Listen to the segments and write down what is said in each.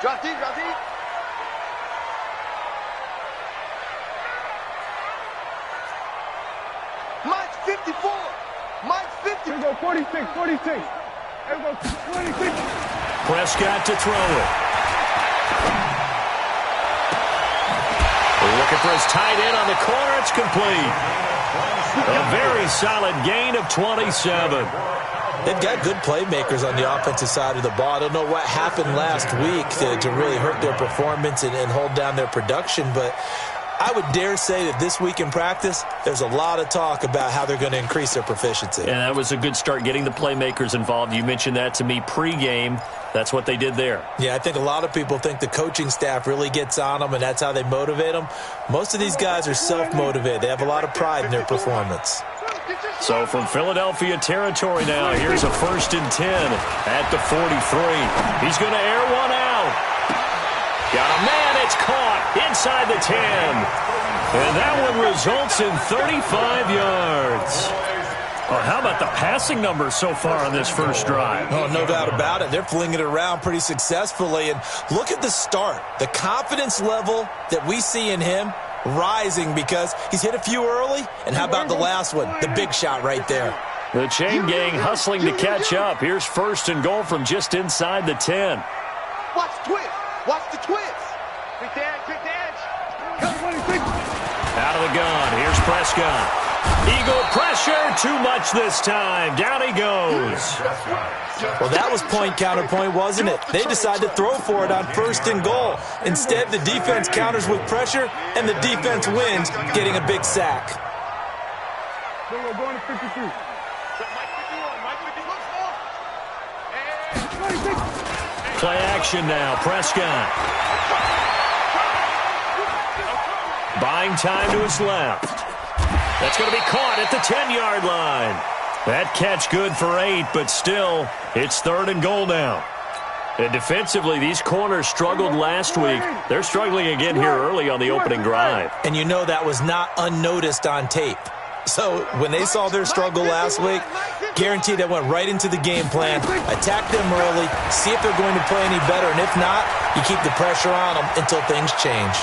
Drop deep, drop deep. Mike's 54. Mike's 50. Here we go, 46, 46. Here we go, 26. Prescott to throw it. Looking for his tight end on the corner. It's complete. A very solid gain of 27. They've got good playmakers on the offensive side of the ball. I don't know what happened last week to really hurt their performance and hold down their production, but I would dare say that this week in practice, there's a lot of talk about how they're going to increase their proficiency. And that was a good start, getting the playmakers involved. You mentioned that to me pregame. That's what they did there. Yeah, I think a lot of people think the coaching staff really gets on them, and that's how they motivate them. Most of these guys are self-motivated. They have a lot of pride in their performance. So from Philadelphia territory now, here's a 1st and 10 at the 43. He's going to air one out. Got a man, it's caught inside the 10. And that one results in 35 yards. Well, how about the passing numbers so far on this first drive? Oh, no doubt about it. They're flinging it around pretty successfully. And look at the start. The confidence level that we see in him rising because he's hit a few early. And how about the last one? The big shot right there. The chain gang hustling to catch up. Here's 1st and goal from just inside the 10. Watch the twist. Watch the twist. Quick edge, quick edge. Out of the gun. Here's Prescott. Eagle pressure. Too much this time. Down he goes. Well, that was point counterpoint, wasn't it? They decided to throw for it on 1st and goal. Instead, the defense counters with pressure, and the defense wins, getting a big sack. We're going to 53. Play action now. Prescott. Buying time to his left. That's going to be caught at the 10-yard line. That catch good for 8, but still, it's 3rd and goal now. And defensively, these corners struggled last week. They're struggling again here early on the opening drive. And you know that was not unnoticed on tape. So when they saw their struggle last week, guaranteed that went right into the game plan. Attack them early, see if they're going to play any better, and if not, you keep the pressure on them until things change.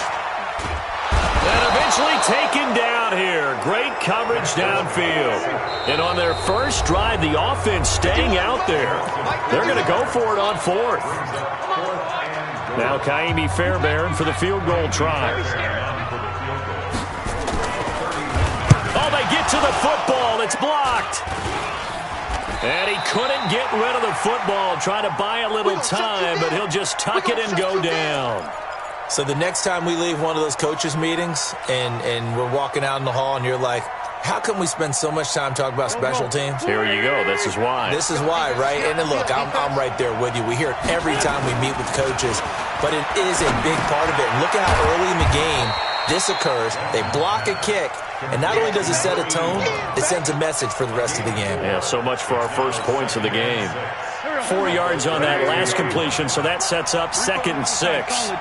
And eventually taken down here. Great coverage downfield. And on their first drive, the offense staying out there. They're going to go for it on 4th. Now Kaimi Fairbairn for the field goal try. Oh, they get to the football. It's blocked. And he couldn't get rid of the football. Trying to buy a little time, but he'll just tuck it and go down. So the next time we leave one of those coaches' meetings and we're walking out in the hall and you're like, how come we spend so much time talking about special teams? Here you go. This is why. This is why, right? And then look, I'm right there with you. We hear it every time we meet with coaches, but it is a big part of it. And look at how early in the game this occurs. They block a kick, and not only does it set a tone, it sends a message for the rest of the game. Yeah, so much for our first points of the game. 4 yards on that last completion, so that sets up 2nd and 6.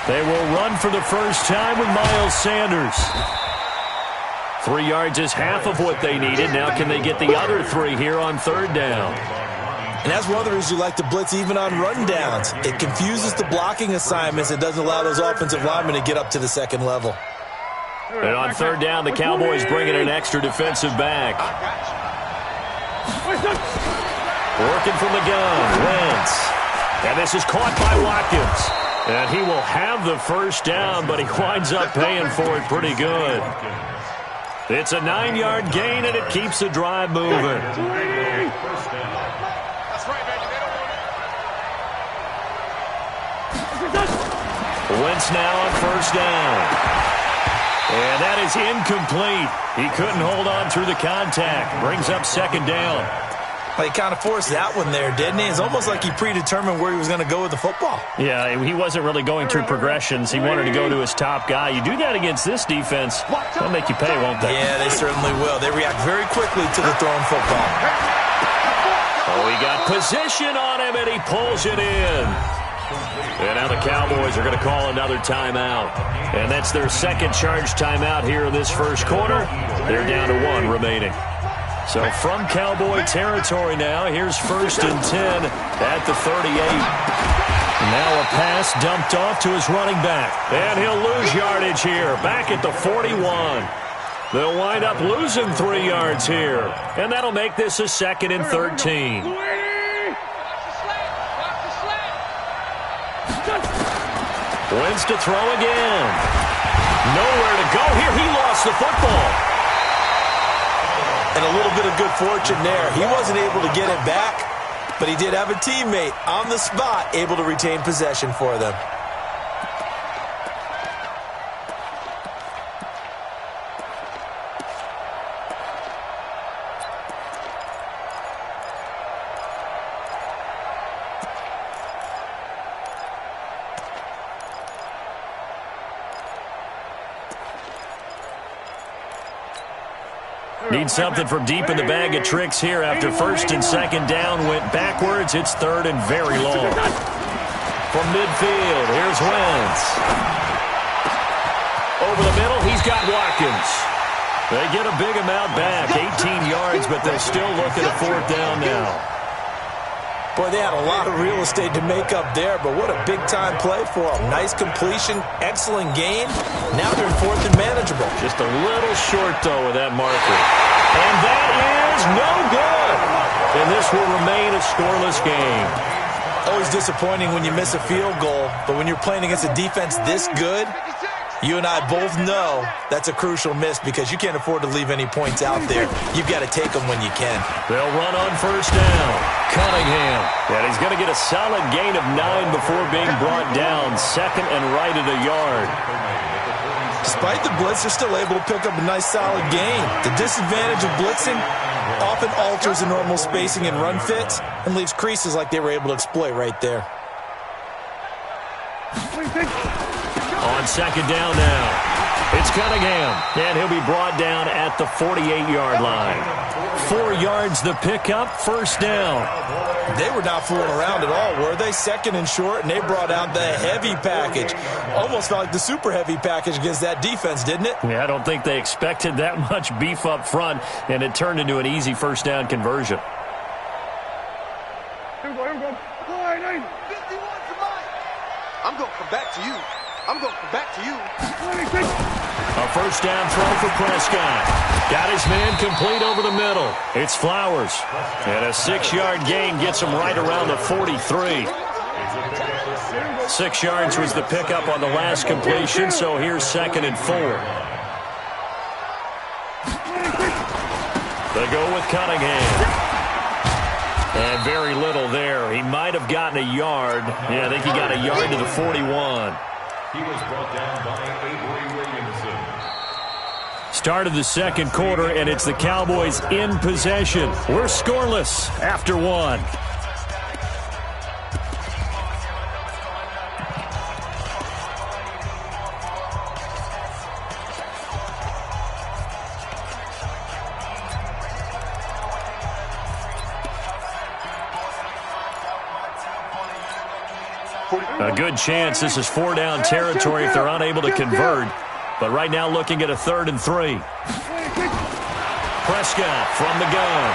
They will run for the first time with Miles Sanders. 3 yards is half of what they needed. Now can they get the other 3 here on 3rd down? And that's one of the reasons you like to blitz even on rundowns. It confuses the blocking assignments. It doesn't allow those offensive linemen to get up to the 2nd level. And on 3rd down, the Cowboys bring in an extra defensive back. Working from the gun, Wentz. And this is caught by Watkins. And he will have the first down, but he winds up paying for it pretty good. It's a 9-yard gain, and it keeps the drive moving. Wentz now on 1st down. And that is incomplete. He couldn't hold on through the contact. Brings up 2nd down. Well, he kind of forced that one there, didn't he? It's almost like he predetermined where he was going to go with the football. Yeah, he wasn't really going through progressions. He wanted to go to his top guy. You do that against this defense, they'll make you pay, won't they? Yeah, they certainly will. They react very quickly to the thrown football. Oh, he got position on him, and he pulls it in. And now the Cowboys are going to call another timeout. And that's their 2nd charge timeout here in this first quarter. They're down to 1 remaining. So from Cowboy territory now, here's 1st and 10 at the 38. Now a pass dumped off to his running back. And he'll lose yardage here, back at the 41. They'll wind up losing 3 yards here. And that'll make this a 2nd and 13. Wins to throw again. Nowhere to go here. He lost the football. And a little bit of good fortune there. He wasn't able to get it back, but he did have a teammate on the spot able to retain possession for them. Need something from deep in the bag of tricks here after 1st and 2nd down went backwards. It's 3rd and very long. From midfield, here's Wentz. Over the middle, he's got Watkins. They get a big amount back, 18 yards, but they're still looking at 4th down now. Boy, they had a lot of real estate to make up there, but what a big-time play for them. Nice completion, excellent gain. Now they're in 4th and manageable. Just a little short, though, with that marker. And that is no good. And this will remain a scoreless game. Always disappointing when you miss a field goal, but when you're playing against a defense this good, you and I both know that's a crucial miss because you can't afford to leave any points out there. You've got to take them when you can. They'll run on 1st down. Cunningham. And he's going to get a solid gain of 9 before being brought down. 2nd and right at a yard. Despite the blitz, they're still able to pick up a nice solid gain. The disadvantage of blitzing often alters the normal spacing and run fits and leaves creases like they were able to exploit right there. On 2nd down now, it's Cunningham, and he'll be brought down at the 48-yard line. 4 yards the pickup, 1st down. They were not fooling around at all, were they? 2nd and short, and they brought out the heavy package. Almost felt like the super heavy package against that defense, didn't it? Yeah, I don't think they expected that much beef up front, and it turned into an easy 1st down conversion. Here we go. I'm going to come back to you. I'm going to come back to you. A 1st down throw for Prescott. Got his man complete over the middle. It's Flowers. And a 6-yard gain gets him right around the 43. 6 yards was the pickup on the last completion, so here's 2nd and 4. They go with Cunningham. And very little there. He might have gotten a yard. Yeah, I think he got a yard to the 41. He was brought down by Avery Williamson. Start of the 2nd quarter, and it's the Cowboys in possession. We're scoreless after 1. A good chance this is 4-down territory if they're unable to convert. But right now looking at a 3rd and 3. Prescott from the gun.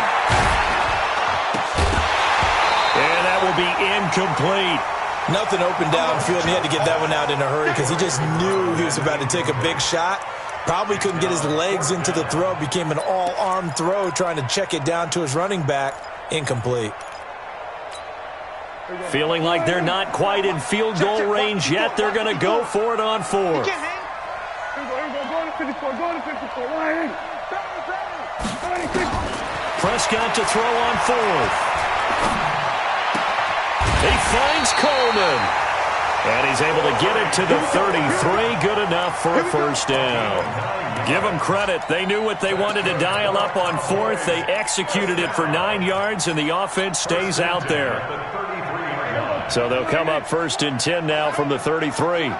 And that will be incomplete. Nothing open downfield, and he had to get that one out in a hurry because he just knew he was about to take a big shot. Probably couldn't get his legs into the throw. Became an all-arm throw trying to check it down to his running back. Incomplete. Feeling like they're not quite in field goal range yet. They're going to go for it on 4th. Prescott to throw on 4th. He finds Coleman. And he's able to get it to the 33. Good enough for a 1st down. Give them credit. They knew what they wanted to dial up on 4th. They executed it for 9 yards, and the offense stays out there. So they'll come up 1st and 10 now from the 33.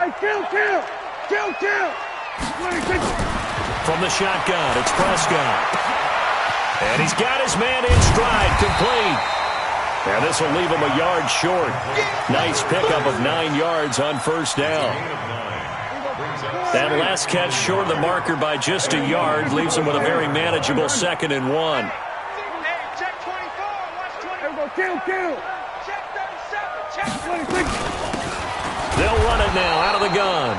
From the shotgun, it's Prescott. And he's got his man in stride, complete. And this will leave him a yard short. Nice pickup of 9 yards on 1st down. That last catch short of the marker by just a yard leaves him with a very manageable 2nd and 1. Kill. Check 37. Check 26. They'll run it now out of the gun.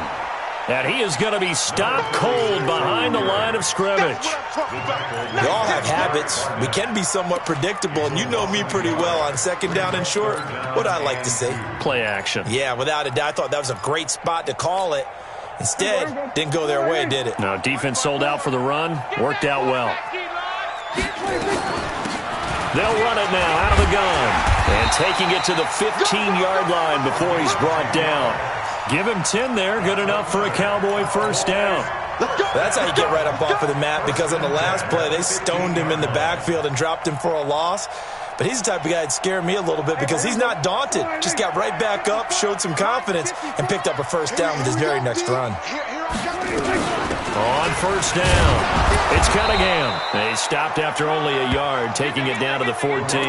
And he is going to be stopped cold behind the line of scrimmage. We all have habits. We can be somewhat predictable, and you know me pretty well on second down and short. What I like to say? Play action. Yeah, without a doubt. I thought that was a great spot to call it. Instead, didn't go their way, did it? No, defense sold out for the run. Worked out well. They'll run it now out of the gun. And taking it to the 15-yard line before he's brought down. Give him 10 there. Good enough for a Cowboy first down. That's how you get right up off of the mat, because on the last play, they stoned him in the backfield and dropped him for a loss. But he's the type of guy that scared me a little bit because he's not daunted. Just got right back up, showed some confidence, and picked up a first down with his very next run. On first down, it's Cunningham. He stopped after only a yard, taking it down to the 14.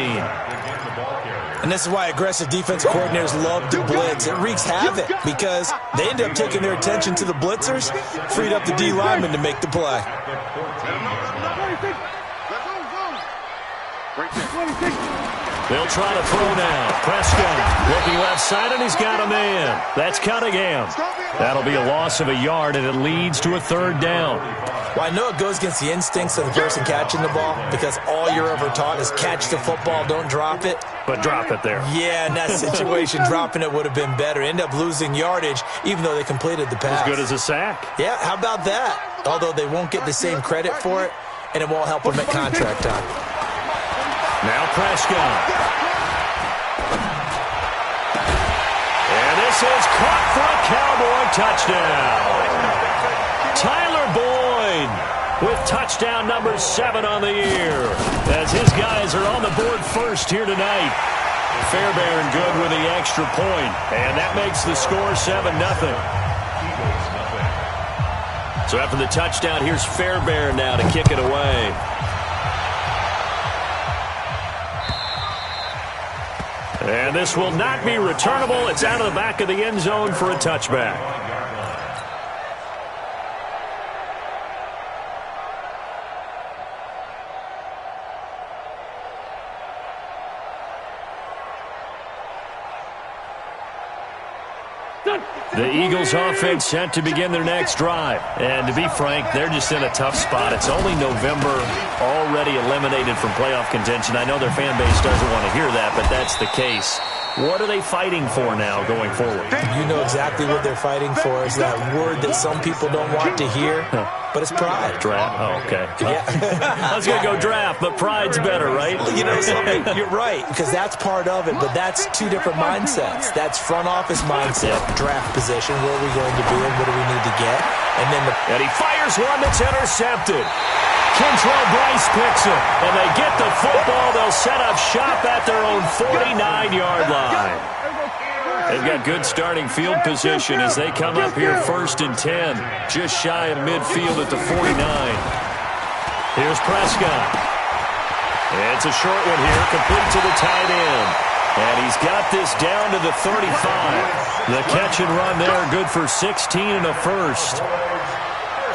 And this is why aggressive defensive coordinators love to blitz. It wreaks havoc because they end up taking their attention to the blitzers, freed up the D lineman to make the play. They'll try to throw now. Prescott looking left side, and he's got a man. That's Cunningham. That'll be a loss of a yard, and it leads to a third down. Well, I know it goes against the instincts of the person catching the ball because all you're ever taught is catch the football, don't drop it. But drop it there. Yeah, in that situation, dropping it would have been better. End up losing yardage, even though they completed the pass. As good as a sack. Yeah, how about that? Although they won't get the same credit for it, and it won't help them at contract time. Now Prescott. And this is caught for a Cowboy touchdown. Tyler Boyd with touchdown number 7 on the year, as his guys are on the board first here tonight. Fairbairn good with the extra point, and that makes the score 7-0. So after the touchdown, here's Fairbairn now to kick it away. And this will not be returnable. It's out of the back of the end zone for a touchback. The Eagles offense set to begin their next drive. And to be frank, they're just in a tough spot. It's only November, already eliminated from playoff contention. I know their fan base doesn't want to hear that, but that's the case. What are they fighting for now going forward? You know exactly what they're fighting for. Is that word that some people don't want to hear, but it's pride. Draft. Oh, okay. Yeah. I was going to go draft, but pride's better, right? You know something? You're right, because that's part of it, but that's two different mindsets. That's front office mindset, draft position, where are we going to be and what do we need to get? And he fires one that's intercepted. Kentrell Bryce picks it, and they get the football. They'll set up shop at their own 49-yard line. They've got good starting field position as they come up here 1st and 10, just shy of midfield at the 49. Here's Prescott. It's a short one here, complete to the tight end. And he's got this down to the 35. The catch and run there, good for 16 and a first.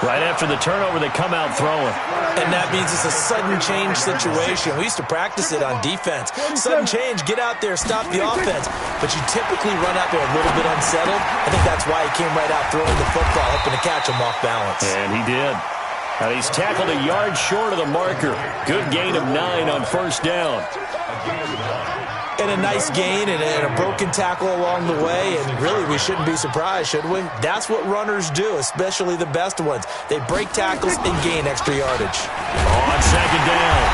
Right after the turnover, they come out throwing. And that means it's a sudden change situation. We used to practice it on defense. Sudden change, get out there, stop the offense. But you typically run out there a little bit unsettled. I think that's why he came right out throwing the football, hoping to catch him off balance. And he did. And he's tackled a yard short of the marker. Good gain of 9 on first down. And a nice gain and a broken tackle along the way. And really, we shouldn't be surprised, should we? That's what runners do, especially the best ones. They break tackles and gain extra yardage. On second down,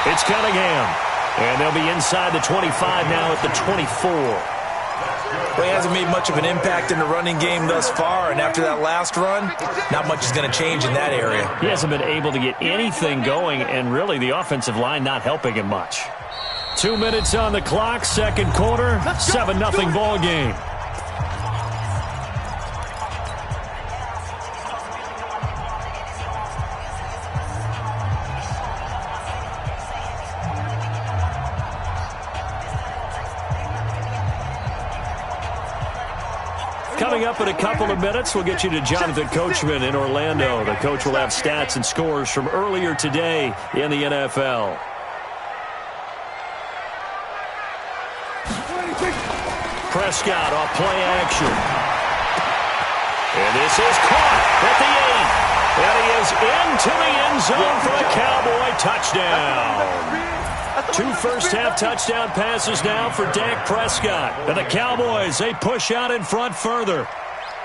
it's Cunningham. And they'll be inside the 25 now at the 24. Well, he hasn't made much of an impact in the running game thus far. And after that last run, not much is going to change in that area. He hasn't been able to get anything going, and really the offensive line not helping him much. 2 minutes on the clock, second quarter, 7-0 ball game. Coming up in a couple of minutes, we'll get you to Jonathan Coachman in Orlando. The coach will have stats and scores from earlier today in the NFL. Prescott off play action. And this is caught at the 8. And he is into the end zone for a Cowboy touchdown. 2 first-half touchdown passes now for Dak Prescott. And the Cowboys, they push out in front further.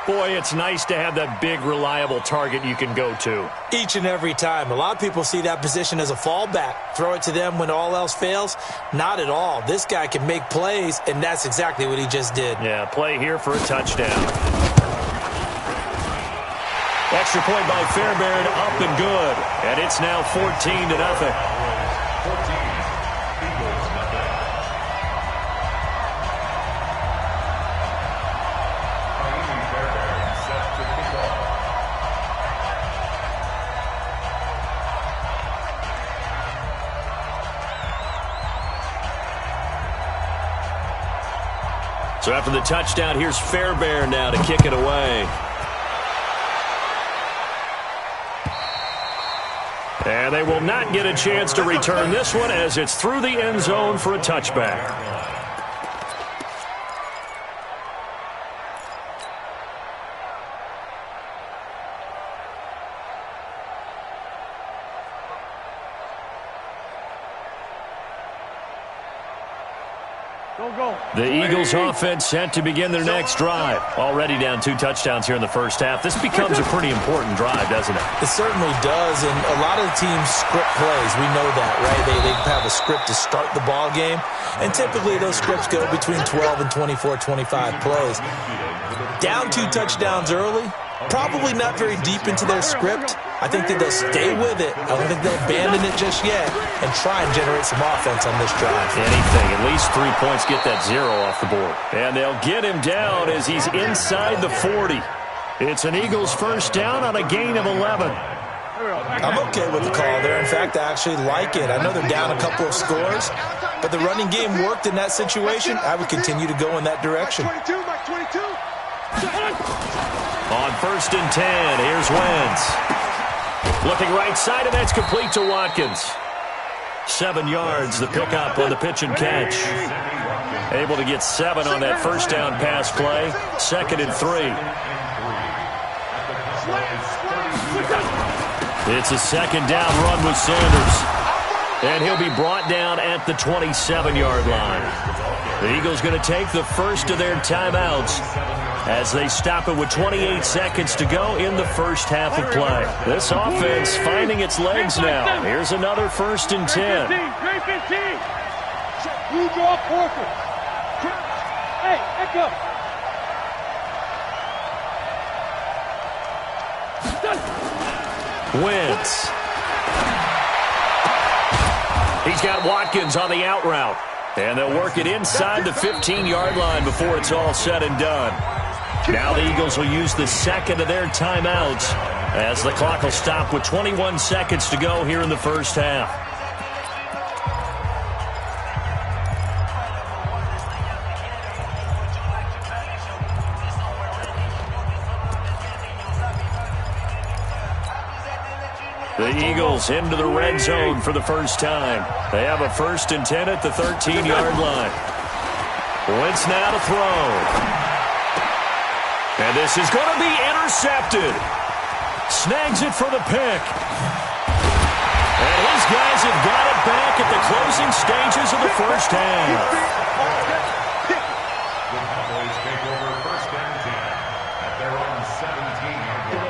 Boy, it's nice to have that big, reliable target you can go to. Each and every time. A lot of people see that position as a fallback. Throw it to them when all else fails. Not at all. This guy can make plays, and that's exactly what he just did. Yeah, play here for a touchdown. Extra point by Fairbairn, up and good. And it's now 14-0. So after the touchdown, here's Fairbairn now to kick it away. And they will not get a chance to return this one as it's through the end zone for a touchback. The Eagles offense set to begin their next drive. Already down 2 touchdowns here in the first half. This becomes a pretty important drive, doesn't it? It certainly does, and a lot of the teams script plays. We know that, right? They have a script to start the ball game, and typically those scripts go between 12 and 24, 25 plays. Down 2 touchdowns early, probably not very deep into their script. I think that they'll stay with it. I don't think they'll abandon it just yet and try and generate some offense on this drive. Anything. At least 3 points get that 0 off the board. And they'll get him down as he's inside the 40. It's an Eagles first down on a gain of 11. I'm okay with the call there. In fact, I actually like it. I know they're down a couple of scores, but the running game worked in that situation. I would continue to go in that direction. On first and 10, here's Wentz. Looking right side, and that's complete to Watkins. 7 yards, the pickup on the pitch and catch. Able to get 7 on that first down pass play. 2nd and 3. It's a 2nd down run with Sanders. And he'll be brought down at the 27-yard line. The Eagles going to take the first of their timeouts as they stop it with 28 seconds to go in the first half of play. This offense finding its legs now. Here's another 1st and 10. Great 15. Blue draw Porter. Hey, echo. Wentz. He's got Watkins on the out route. And they'll work it inside the 15-yard line before it's all said and done. Now the Eagles will use the 2nd of their timeouts as the clock will stop with 21 seconds to go here in the first half. The Eagles into the red zone for the first time. They have a 1st and 10 at the 13-yard line. Wentz now to throw. And this is going to be intercepted. Snags it for the pick. And his guys have got it back at the closing stages of the first half.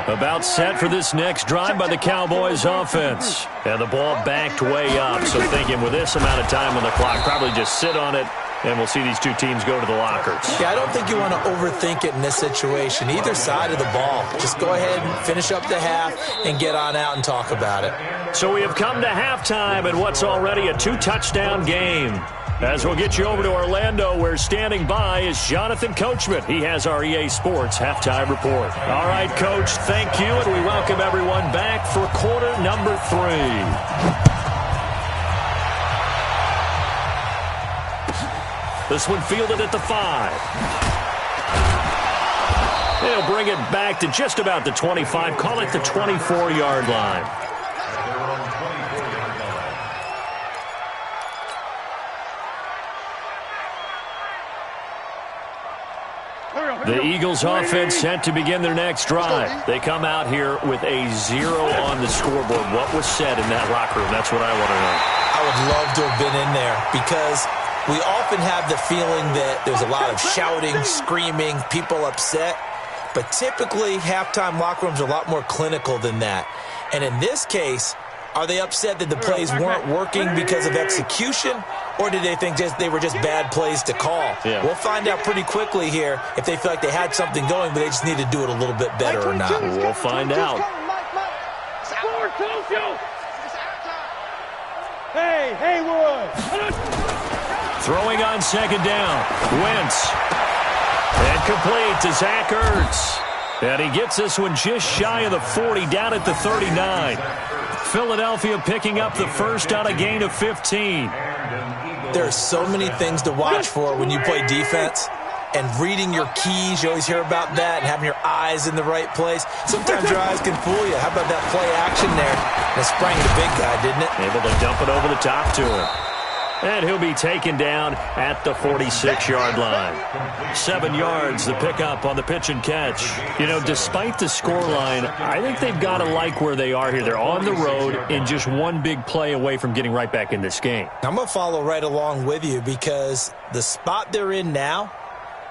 About set for this next drive by the Cowboys offense. And the ball backed way up. So thinking with this amount of time on the clock, probably just sit on it. And we'll see these 2 teams go to the lockers. Yeah, I don't think you want to overthink it in this situation. Either side of the ball. Just go ahead and finish up the half and get on out and talk about it. So we have come to halftime in what's already a 2-touchdown game. As we'll get you over to Orlando, where standing by is Jonathan Coachman. He has our EA Sports halftime report. All right, Coach, thank you, and we welcome everyone back for quarter number 3. This one fielded at the 5. They'll bring it back to just about the 25. Call it the 24-yard line. The Eagles offense set to begin their next drive. They come out here with a 0 on the scoreboard. What was said in that locker room? That's what I want to know. I would love to have been in there because we often have the feeling that there's a lot of shouting, screaming, people upset. But typically, halftime locker rooms are a lot more clinical than that. And in this case, are they upset that the plays weren't working because of execution? Or did they think they were just bad plays to call? Yeah. We'll find out pretty quickly here if they feel like they had something going, but they just need to do it a little bit better or not. We'll find out. Hey, Haywood! Throwing on second down. Wentz. And complete to Zach Ertz. And he gets this one just shy of the 40, down at the 39. Philadelphia picking up the first on a gain of 15. There are so many things to watch for when you play defense. And reading your keys, you always hear about that, and having your eyes in the right place. Sometimes your eyes can fool you. How about that play action there? And it sprang the big guy, didn't it? Able to dump it over the top to him. And he'll be taken down at the 46-yard line. 7 yards, the pickup on the pitch and catch. You know, despite the scoreline, I think they've got to like where they are here. They're on the road and just one big play away from getting right back in this game. I'm going to follow right along with you because the spot they're in now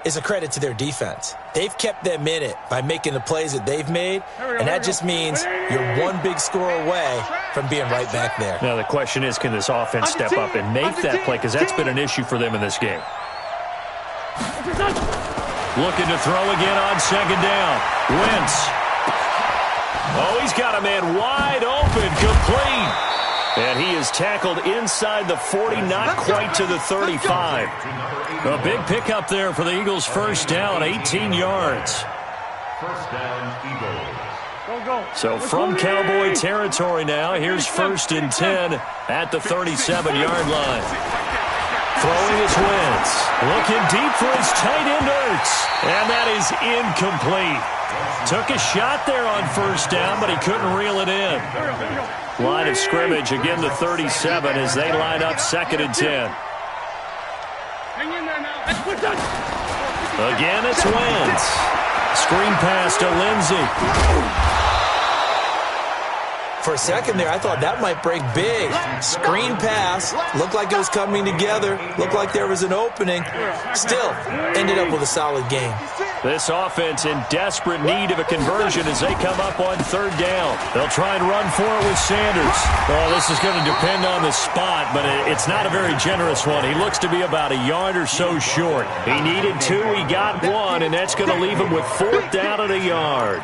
is a credit to their defense. They've kept them in it by making the plays that they've made, and that just means you're one big score away from being right back there. Now, the question is, can this offense step up and make that play? Because that's been an issue for them in this game. Looking to throw again on second down. Wentz. Oh, he's got a man wide open, complete. And he is tackled inside the 40, not quite to the 35. A big pickup there for the Eagles' first down, 18 yards. First down, Eagles. So from Cowboy territory now, here's first and 10 at the 37-yard line. Throwing his Wentz. Looking deep for his tight end Ertz. And that is incomplete. Took a shot there on first down, but he couldn't reel it in. Line of scrimmage, again the 37 as they line up second and 10. Again, it's Wentz. Screen pass to Lindsey. For a second there, I thought that might break big. Screen pass. Looked like it was coming together. Looked like there was an opening. Still, ended up with a solid game. This offense in desperate need of a conversion as they come up on third down. They'll try and run for it with Sanders. Well, this is going to depend on the spot, but it's not a very generous one. He looks to be about a yard or so short. He needed 2, he got 1, and that's going to leave him with fourth down at a yard.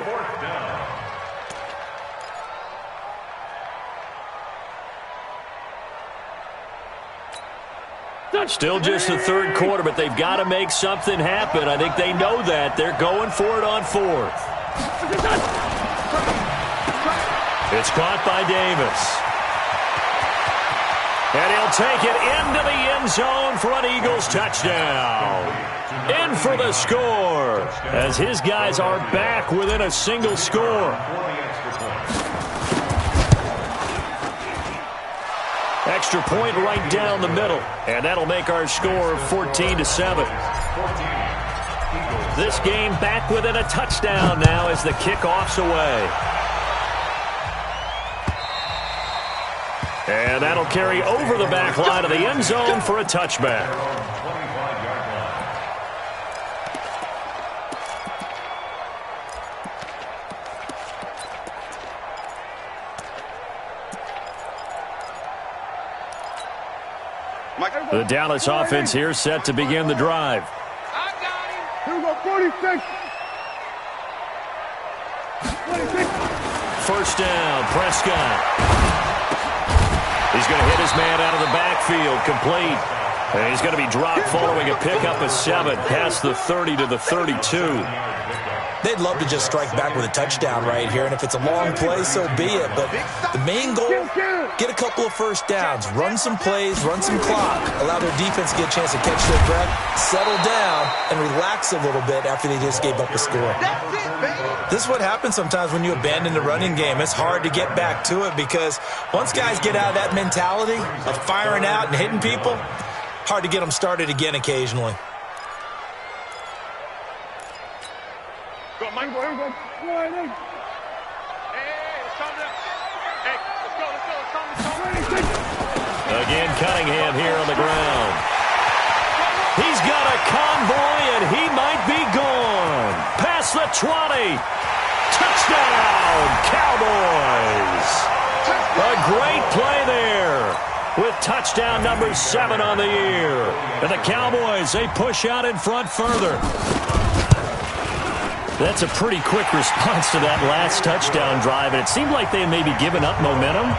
Still just the third quarter, but they've got to make something happen. I think they know that. They're going for it on fourth. It's caught by Davis. And he'll take it into the end zone for an Eagles touchdown. In for the score as his guys are back within a single score. Extra point right down the middle, and that'll make our score 14-7. This game back within a touchdown now as the kickoff's away. And that'll carry over the back line of the end zone for a touchback. The Dallas offense here set to begin the drive. Here we go, 46. First down, Prescott. He's going to hit his man out of the backfield, complete. And he's going to be dropped following a pickup of 7 past the 30 to the 32. They'd love to just strike back with a touchdown right here, and if it's a long play, so be it. But the main goal, get a couple of first downs, run some plays, run some clock, allow their defense to get a chance to catch their breath, settle down, and relax a little bit after they just gave up a score. This is what happens sometimes when you abandon the running game. It's hard to get back to it because once guys get out of that mentality of firing out and hitting people, hard to get them started again occasionally. Go, Mike. Here we go. Hey, let's calm down. Hey, let's go. Again, Cunningham here on the ground. He's got a convoy, and he might be gone. Past the 20. Touchdown, Cowboys. A great play there with touchdown number 7 on the year. And the Cowboys, they push out in front further. That's a pretty quick response to that last touchdown drive, and it seemed like they had maybe given up momentum.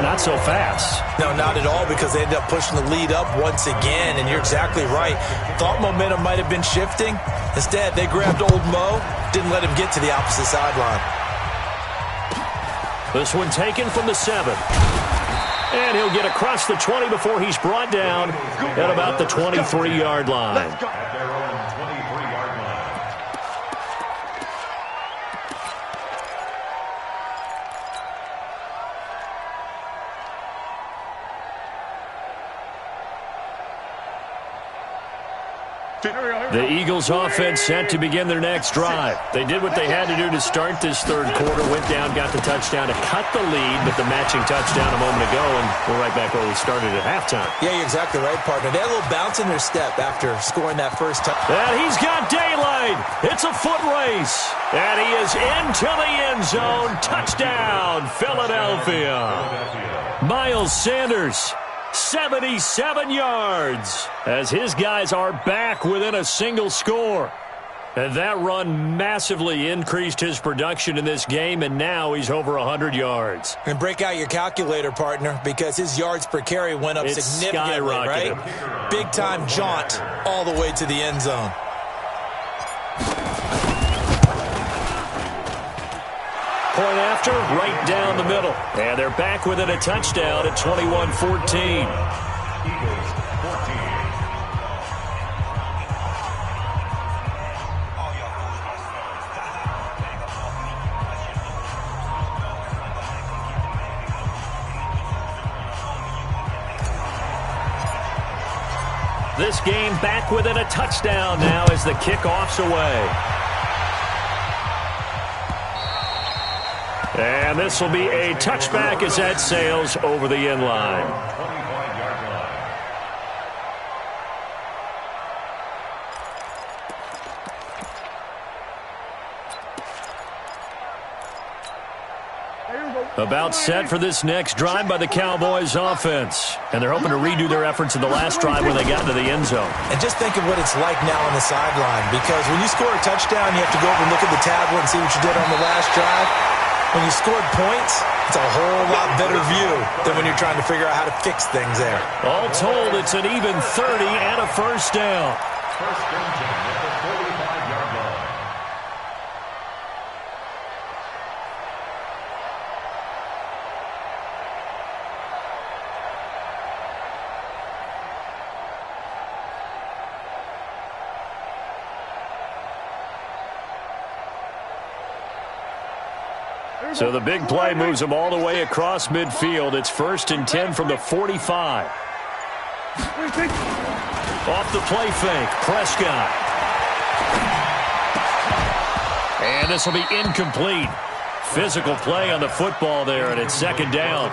Not so fast. No, not at all, because they ended up pushing the lead up once again, and you're exactly right. Thought momentum might have been shifting. Instead, they grabbed old Mo, didn't let him get to the opposite sideline. This one taken from the 7. And he'll get across the 20 before he's brought down at about the 23-yard line. At their own 23-yard line. The Eagles offense set to begin their next drive. They did what they had to do to start this third quarter, went down, got the touchdown to cut the lead, but the matching touchdown a moment ago, and we're right back where we started at halftime. Yeah, you're exactly right, partner. They had a little bounce in their step after scoring that first touchdown. And he's got daylight. It's a foot race. And he is into the end zone. Touchdown, Philadelphia. Miles Sanders. 77 yards as his guys are back within a single score. And that run massively increased his production in this game, and now he's over 100 yards. And break out your calculator, partner, because his yards per carry went up significantly, right? Big-time jaunt all the way to the end zone. Point after, right down the middle. And they're back within a touchdown at 21-14. Eagles 14. This game back within a touchdown now as the kickoff's away. And this will be a touchback as that sails over the end line. 25-yard line. About set for this next drive by the Cowboys offense. And they're hoping to redo their efforts in the last drive when they got into the end zone. And just think of what it's like now on the sideline, because when you score a touchdown, you have to go over and look at the tablet and see what you did on the last drive. When you scored points, it's a whole lot better view than when you're trying to figure out how to fix things there. All told, it's an even 30 and a first down. First and 10 at the 45-yard line. So the big play moves them all the way across midfield. It's first and 10 from the 45. Off the play fake, Prescott. And this will be incomplete. Physical play on the football there, and it's second down.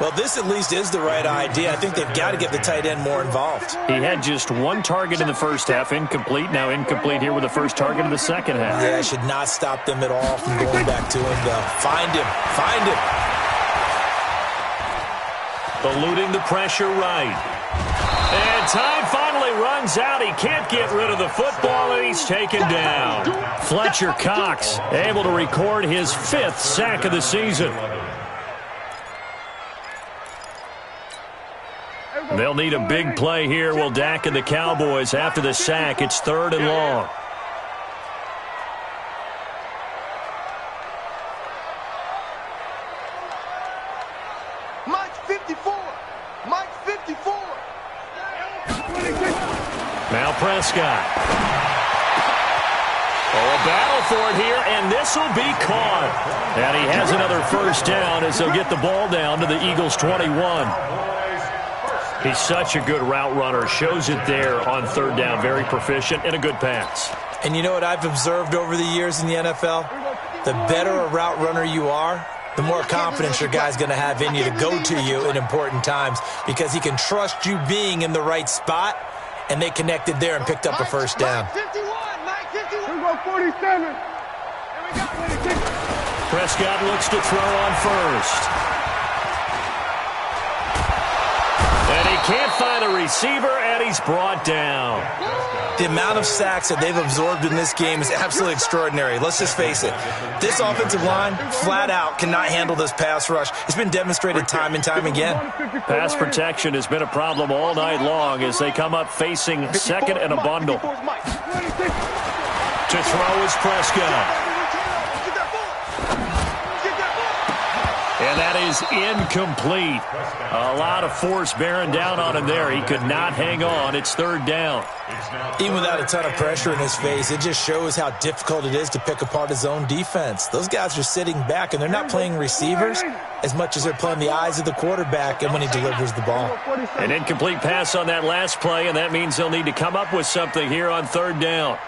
Well, this at least is the right idea. I think they've got to get the tight end more involved. He had just one target in the first half, incomplete. Now incomplete here with the first target in the second half. Yeah, should not stop them at all from going back to him, though. Find him. Find him. Eluding the pressure right. And time finally runs out. He can't get rid of the football, and he's taken down. Fletcher Cox able to record his 5th sack of the season. They'll need a big play here. Will Dak and the Cowboys after the sack. It's 3rd and long. Mike 54. Mike 54. Now Prescott. Oh, a battle for it here, and this will be caught. And he has another first down as they'll get the ball down to the Eagles' 21. He's such a good route runner. Shows it there on 3rd down. Very proficient and a good pass. And you know what I've observed over the years in the NFL? The better a route runner you are, the more confidence your guy's going to have in you to go to you in important times because he can trust you being in the right spot, and they connected there and picked up a first down. 51, Mike 51. We go 47. Prescott looks to throw on first. And he can't find a receiver, and he's brought down. The amount of sacks that they've absorbed in this game is absolutely extraordinary. Let's just face it. This offensive line, flat out, cannot handle this pass rush. It's been demonstrated time and time again. Pass protection has been a problem all night long as they come up facing second and a bundle. To throw is Prescott. And that is incomplete. A lot of force bearing down on him there. He could not hang on. It's third down. Even without a ton of pressure in his face, it just shows how difficult it is to pick apart his own defense. Those guys are sitting back, and they're not playing receivers as much as they're playing the eyes of the quarterback and when he delivers the ball. An incomplete pass on that last play, and that means they'll need to come up with something here on third down.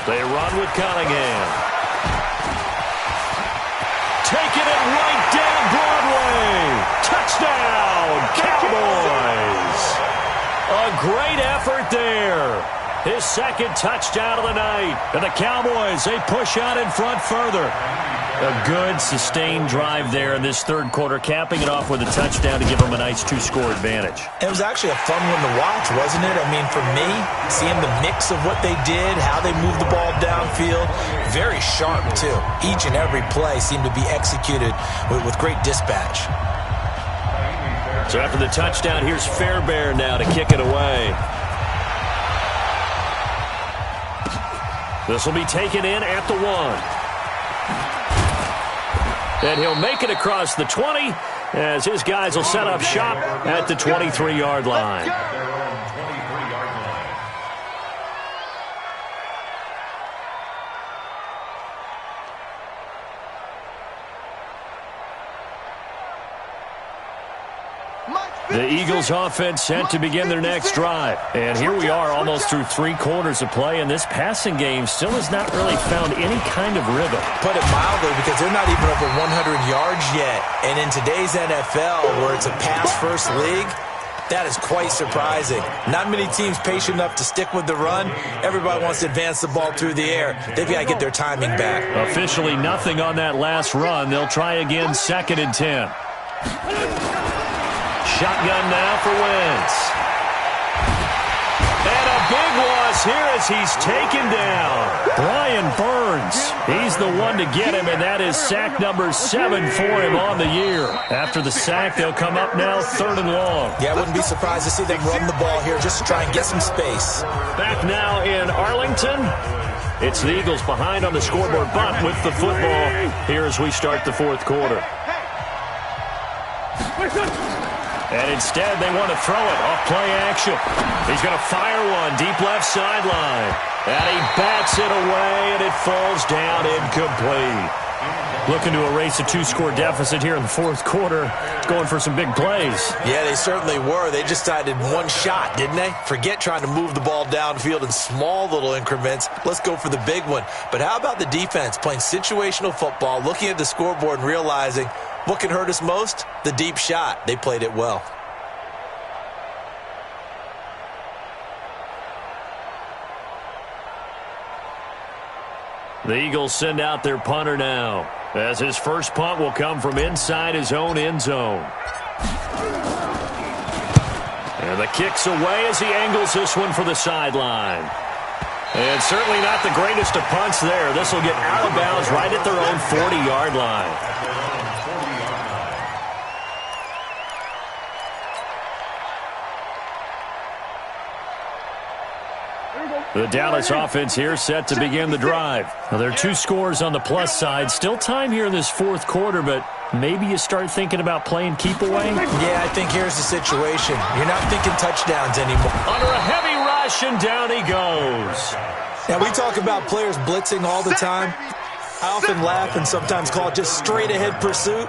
They run with Cunningham. Taking it right down Broadway. Touchdown, Cowboys. A great effort there. His second touchdown of the night. And the Cowboys, they push out in front further. A good, sustained drive there in this third quarter, capping it off with a touchdown to give them a nice two-score advantage. It was actually a fun one to watch, wasn't it? I mean, for me, seeing the mix of what they did, how they moved the ball downfield, very sharp, too. Each and every play seemed to be executed with great dispatch. So after the touchdown, here's Fairbairn now to kick it away. This will be taken in at the 1. And he'll make it across the 20 as his guys will set up shop at the 23-yard line. The Eagles offense set to begin their next drive. And here we are almost through 3 quarters of play, and this passing game still has not really found any kind of rhythm. Put it mildly, because they're not even over 100 yards yet. And in today's NFL, where it's a pass-first league, that is quite surprising. Not many teams patient enough to stick with the run. Everybody wants to advance the ball through the air. They've got to get their timing back. Officially nothing on that last run. They'll try again, 2nd and 10. Shotgun now for Wentz. And a big loss here as he's taken down. Brian Burns, he's the one to get him, and that is sack number 7 for him on the year. After the sack, they'll come up now 3rd and long. Yeah, I wouldn't be surprised to see them run the ball here just to try and get some space. Back now in Arlington. It's the Eagles behind on the scoreboard, but with the football here as we start the 4th quarter. And instead, they want to throw it off play action. He's going to fire one deep left sideline. And he bats it away, and it falls down incomplete. Looking to erase a 2-score deficit here in the 4th quarter. Going for some big plays. Yeah, they certainly were. They just decided one shot, didn't they? Forget trying to move the ball downfield in small little increments. Let's go for the big one. But how about the defense playing situational football, looking at the scoreboard and realizing what can hurt us most? The deep shot. They played it well. The Eagles send out their punter now, as his first punt will come from inside his own end zone. And the kick's away as he angles this one for the sideline. And certainly not the greatest of punts there. This will get out of bounds right at their own 40-yard line. The Dallas offense here set to begin the drive. Now, there are 2 scores on the plus side. Still time here in this 4th quarter, but maybe you start thinking about playing keep away? Yeah, I think here's the situation. You're not thinking touchdowns anymore. Under a heavy rush, and down he goes. Now, we talk about players blitzing all the time. I often laugh and sometimes call it just straight-ahead pursuit.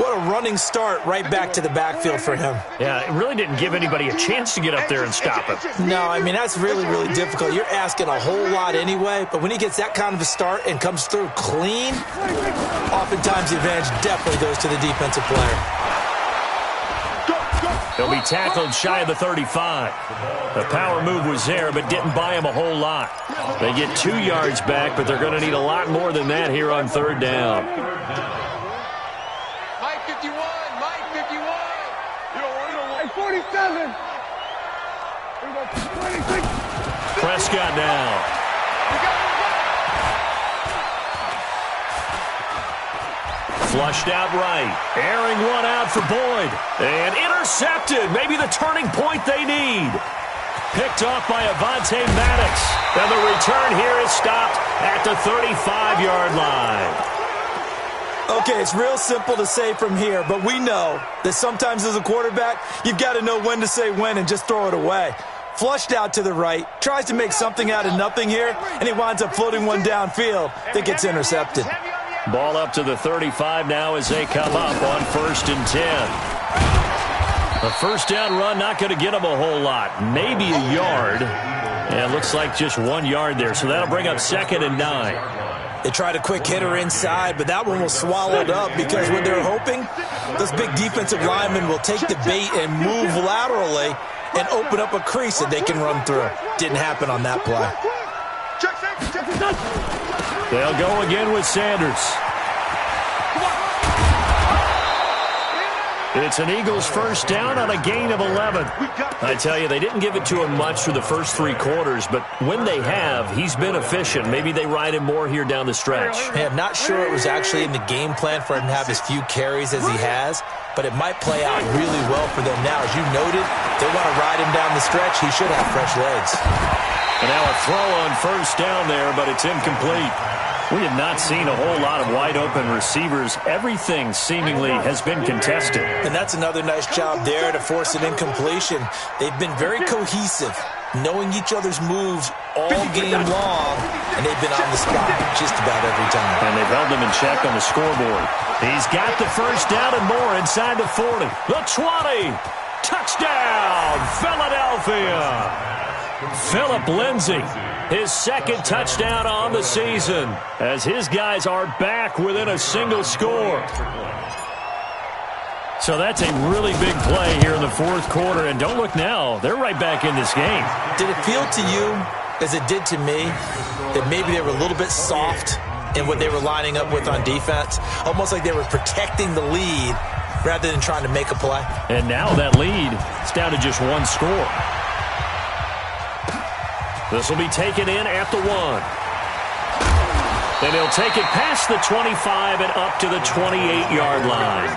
What a running start right back to the backfield for him. Yeah, it really didn't give anybody a chance to get up there and stop him. No, I mean, that's really, really difficult. You're asking a whole lot anyway, but when he gets that kind of a start and comes through clean, oftentimes the advantage definitely goes to the defensive player. He'll be tackled shy of the 35. The power move was there, but didn't buy him a whole lot. They get 2 yards back, but they're going to need a lot more than that here on third down. Mike 51, Mike 51. Hey, 47. 26. Prescott now. Flushed out right. Airing one out for Boyd. And intercepted. Maybe the turning point they need. Picked off by Avonte Maddox. And the return here is stopped at the 35-yard line. Okay, it's real simple to say from here, but we know that sometimes as a quarterback, you've got to know when to say when and just throw it away. Flushed out to the right, tries to make something out of nothing here, and he winds up floating one downfield that gets intercepted. Ball up to the 35 now as they come up on 1st and 10. A first down run not going to get them a whole lot. Maybe a yard. And it looks like just 1 yard there, so that'll bring up 2nd and 9. They tried a quick hitter inside, but that one was swallowed up because when they're hoping, those big defensive linemen will take the bait and move laterally and open up a crease that they can run through. Didn't happen on that play. They'll go again with Sanders. It's an Eagles first down on a gain of 11. I tell you, they didn't give it to him much through the first 3 quarters, but when they have, he's been efficient. Maybe they ride him more here down the stretch. Hey, I'm not sure it was actually in the game plan for him to have as few carries as he has, but it might play out really well for them now. As you noted, they want to ride him down the stretch. He should have fresh legs. And now a throw on first down there, but it's incomplete. We have not seen a whole lot of wide-open receivers. Everything seemingly has been contested. And that's another nice job there to force an incompletion. They've been very cohesive, knowing each other's moves all game long, and they've been on the spot just about every time. And they've held them in check on the scoreboard. He's got the first down and more inside the 40. The 20. Touchdown, Philadelphia. Philip Lindsay, his 2nd touchdown on the season, as his guys are back within a single score. So that's a really big play here in the 4th quarter, and don't look now, they're right back in this game. Did it feel to you, as it did to me, that maybe they were a little bit soft in what they were lining up with on defense? Almost like they were protecting the lead rather than trying to make a play. And now that lead is down to just 1 score. This will be taken in at the 1. And he'll take it past the 25 and up to the 28-yard line.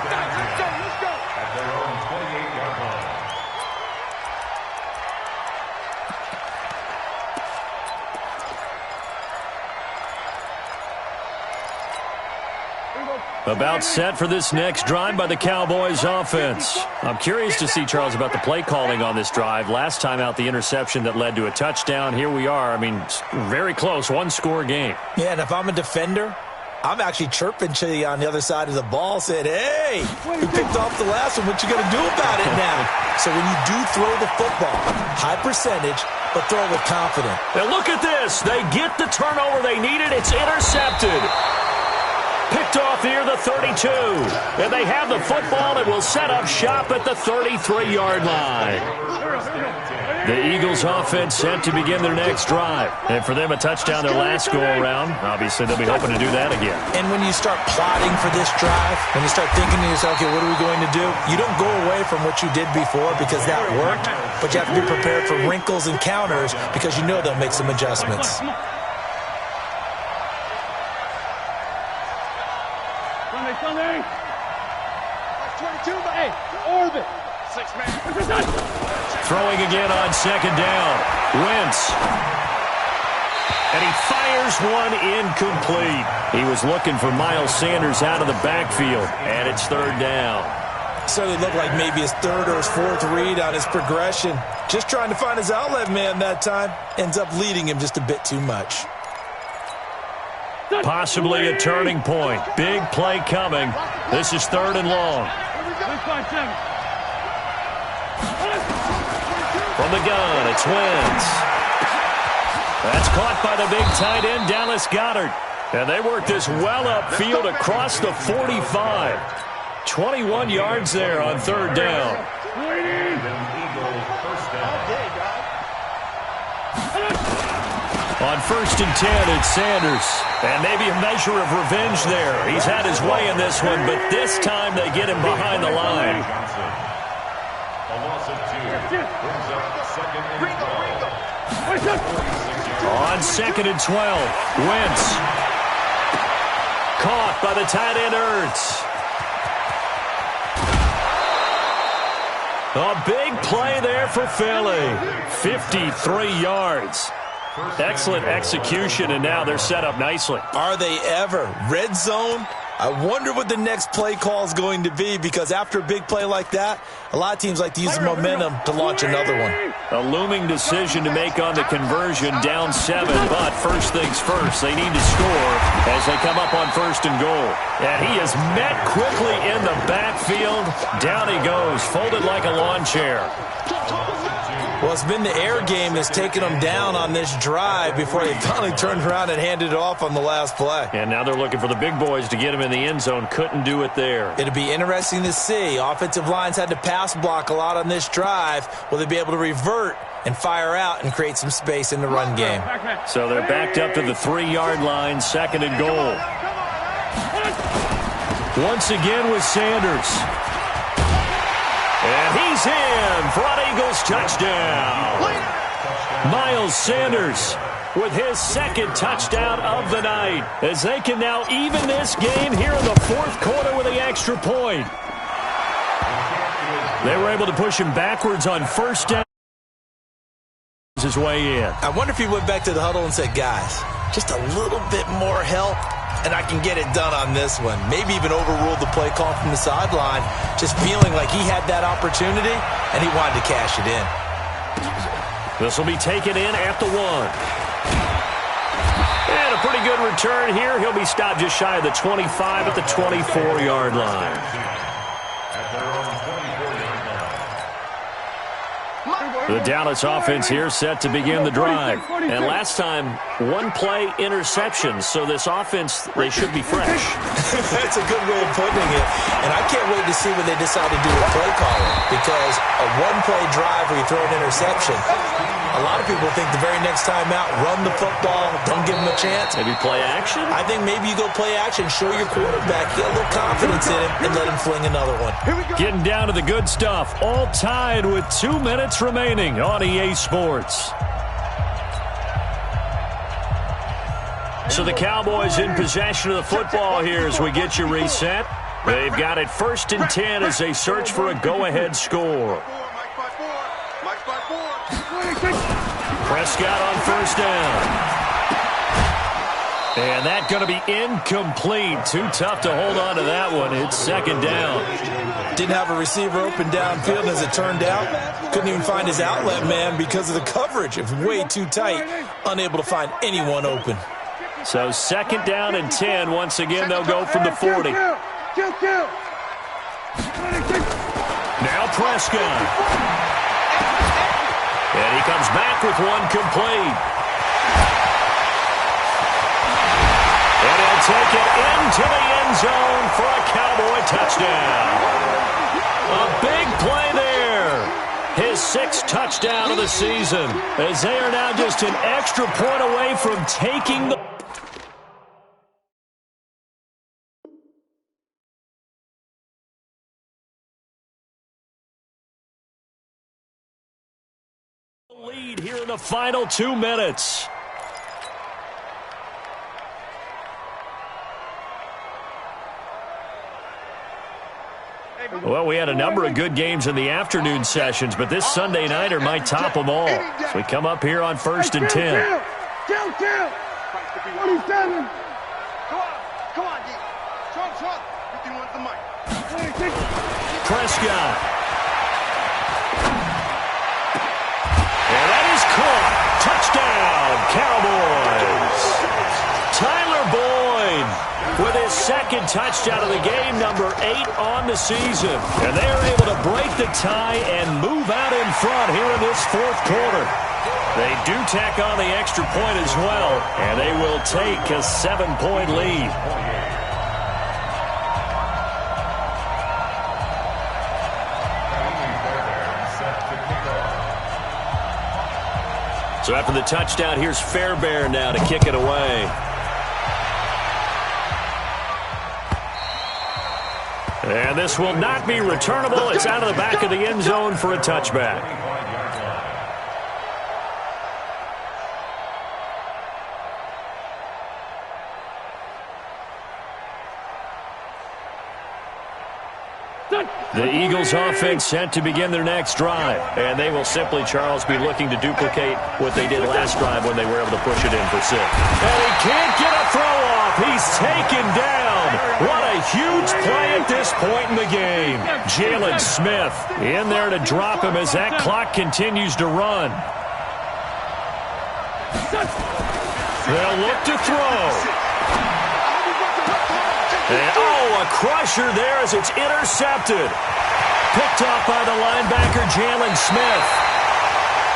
About set for this next drive by the Cowboys offense. I'm curious to see, Charles, about the play calling on this drive. Last time out, the interception that led to a touchdown. Here we are. I mean, very close, 1-score game. Yeah, and if I'm a defender, I'm actually chirping to you on the other side of the ball, saying, hey, we picked off the last one. What you going to do about it now? So when you do throw the football, high percentage, but throw it with confidence. Now look at this. They get the turnover they needed. It's intercepted. Picked off here, the 32. And they have the football and will set up shop at the 33-yard line. The Eagles offense set to begin their next drive. And for them, a touchdown their last go-around. Obviously, they'll be hoping to do that again. And when you start plotting for this drive, when you start thinking to yourself, okay, what are we going to do? You don't go away from what you did before because that worked, but you have to be prepared for wrinkles and counters because you know they'll make some adjustments. Sunday. 22, hey, orbit. 6-man. Throwing again on 2nd down. Wentz. And he fires one incomplete. He was looking for Miles Sanders out of the backfield, and it's 3rd down. So it looked like maybe his 3rd or his 4th read on his progression. Just trying to find his outlet man that time. Ends up leading him just a bit too much. Possibly a turning point. Big play coming. This is 3rd and long. From the gun, it's Wentz. That's caught by the big tight end, Dallas Goedert. And they work this well upfield across the 45. 21 yards there on 3rd down. On 1st and 10, it's Sanders. And maybe a measure of revenge there. He's had his way in this one, but this time they get him behind the line. A loss of 2 brings up 2nd and 12. On 2nd and 12, Wentz. Caught by the tight end, Ertz. A big play there for Philly. 53 yards. Excellent execution, and now they're set up nicely. Are they ever? Red zone? I wonder what the next play call is going to be, because after a big play like that, a lot of teams like to use the momentum to launch another one. A looming decision to make on the conversion, down 7, but first things first, they need to score as they come up on 1st and goal. And he is met quickly in the backfield. Down he goes, folded like a lawn chair. Well, it's been the air game that's taken them down on this drive before they finally turned around and handed it off on the last play. And now they're looking for the big boys to get him in the end zone. Couldn't do it there. It'll be interesting to see. Offensive lines had to pass block a lot on this drive. Will they be able to revert and fire out and create some space in the run game? So they're backed up to the 3-yard line, 2nd and goal. Once again with Sanders. And he's in for an Eagles touchdown. Miles Sanders with his 2nd touchdown of the night, as they can now even this game here in the 4th quarter with the extra point. They were able to push him backwards on 1st down. His way in. I wonder if he went back to the huddle and said, guys, just a little bit more help, and I can get it done on this one. Maybe even overruled the play call from the sideline, just feeling like he had that opportunity, and he wanted to cash it in. This will be taken in at the 1. And a pretty good return here. He'll be stopped just shy of the 25 at the 24-yard line. The Dallas offense here set to begin the drive. And last time, 1-play interception. So this offense, they should be fresh. That's a good way of putting it. And I can't wait to see when they decide to do a play calling, because a 1-play drive where you throw an interception, a lot of people think the very next time out, run the football, don't give them a chance. Maybe play action? I think maybe you go play action, show your quarterback, get a little confidence in him, and let him fling another one. Getting down to the good stuff. All tied with 2 minutes remaining on EA Sports. So the Cowboys in possession of the football here as we get you reset. They've got it 1st and 10 as they search for a go-ahead score. Prescott on 1st down. And that's going to be incomplete. Too tough to hold on to that one. It's 2nd down. Didn't have a receiver open downfield, and as it turned out, couldn't even find his outlet man because of the coverage. It was way too tight. Unable to find anyone open. So 2nd down and 10. Once again, they'll go from the 40. Now Prescott. And he comes back with one complete. And he'll take it into the end zone for a Cowboy touchdown. A big play there. His 6th touchdown of the season, as they are now just an extra point away from taking the lead here in the final 2 minutes. Well, we had a number of good games in the afternoon sessions, but this Sunday nighter might top them all. So we come up here on 1st and 10. 27. Come on, D. Trump. 51's the mic. Prescott. And that is caught. Touchdown, Cowboys. Tyler Boyd second touchdown of the game, number 8 on the season. And they're able to break the tie and move out in front here in this fourth quarter. They do tack on the extra point as well, and they will take a 7-point lead. So after the touchdown, here's Fairbairn now to kick it away. And this will not be returnable. It's out of the back of the end zone for a touchback. The Eagles offense set to begin their next drive. And they will simply, Charles, be looking to duplicate what they did last drive when they were able to push it in for 6. And he can't get a throw off. He's taken down. What a huge play at this point in the game. Jalen Smith in there to drop him as that clock continues to run. They'll look to throw. And, a crusher there as it's intercepted. Picked off by the linebacker, Jalen Smith.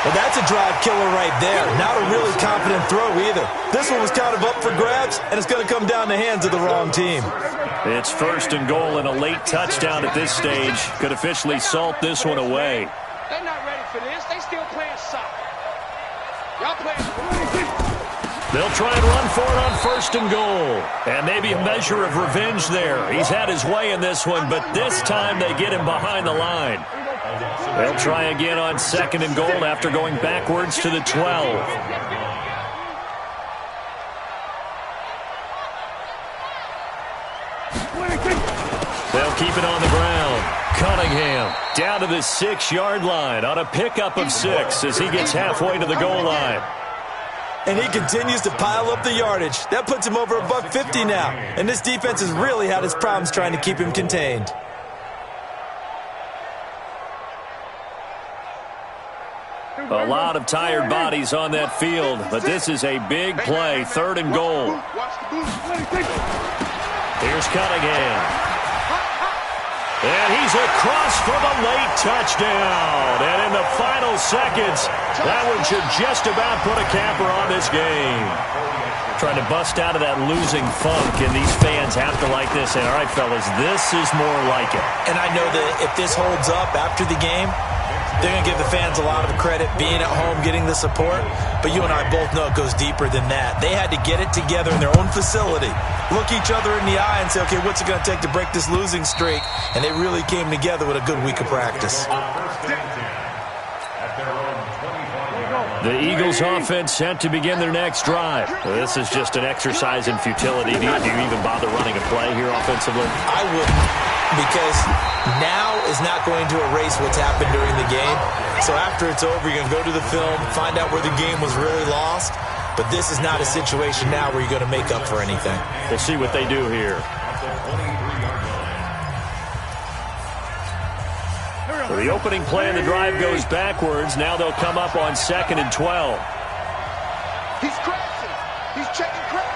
Well, that's a drive killer right there. Not a really confident throw either. This one was kind of up for grabs, and it's going to come down the hands of the wrong team. It's 1st and goal, and a late touchdown at this stage could officially salt this one away. They're not ready for this. They still playing soccer. Y'all playing. They'll try and run for it on 1st and goal. And maybe a measure of revenge there. He's had his way in this one, but this time they get him behind the line. They'll try again on 2nd and goal after going backwards to the 12. They'll keep it on the ground. Cunningham down to the 6-yard line on a pickup of 6 as he gets halfway to the goal line. And he continues to pile up the yardage. That puts him over $150 now. And this defense has really had its problems trying to keep him contained. A lot of tired bodies on that field, but this is a big play, 3rd and goal. Here's Cunningham. And he's across for the late touchdown. And in the final seconds, that one should just about put a capper on this game. Trying to bust out of that losing funk, and these fans have to like this. And all right, fellas, this is more like it. And I know that if this holds up after the game, they're going to give the fans a lot of credit being at home, getting the support. But you and I both know it goes deeper than that. They had to get it together in their own facility, look each other in the eye and say, okay, what's it going to take to break this losing streak? And they really came together with a good week of practice. The Eagles offense set to begin their next drive. This is just an exercise in futility. Do you even bother running a play here offensively? I wouldn't, because now is not going to erase what's happened during the game. So after it's over, you're going to go to the film, find out where the game was really lost. But this is not a situation now where you're going to make up for anything. We'll see what they do here. So the opening play of the drive goes backwards. Now they'll come up on 2nd and 12. He's crashing. He's checking crash.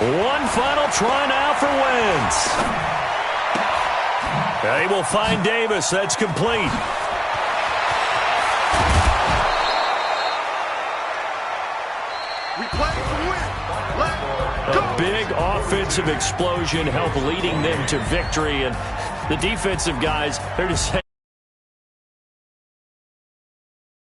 One final try now for Wentz. They will find Davis. That's complete. We play to win. A big offensive explosion helped leading them to victory. And the defensive guys, they're just saying,